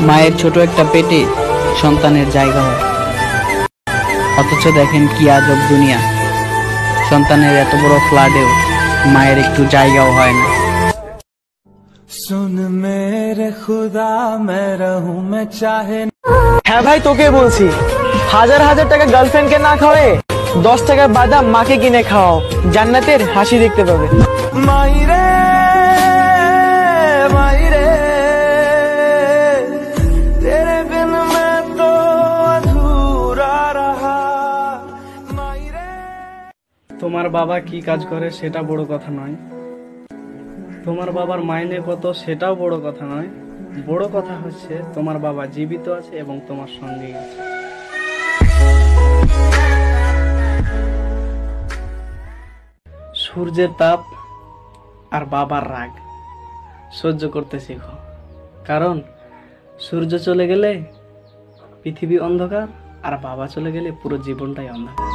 মায়ের ছোট একটা পেটে সন্তানের জায়গা হয়, অথচ দেখেন কি আজব দুনিয়া, সন্তানের এত বড় ফ্ল্যাটেও মায়ের একটু জায়গাও হয় না। सुन मेरे खुदा मैं रहूं मैं चाहे। হ্যাঁ ভাই, তোকে বলছি, হাজার হাজার টাকা গার্লফ্রেন্ডকে না খাওয়ায় 10 টাকার বাদাম মাকে কিনে খাওয়াও, জান্নাতের হাসি দেখতে পাবে। मायरे मायरे तेरे बिन मैं तो अधूरा रहा। मायरे তোমার বাবা কি কাজ করে সেটা বড় কথা নয়, তোমার বাবার মাইনে কত সেটাও বড় কথা নয়, বড় কথা হচ্ছে তোমার বাবা জীবিত আছে এবং তোমার সঙ্গেই আছে। সূর্যের তাপ আর বাবার রাগ সহ্য করতে শেখো, কারণ সূর্য চলে গেলে পৃথিবী অন্ধকার, আর বাবা চলে গেলে পুরো জীবনটাই অন্ধকার।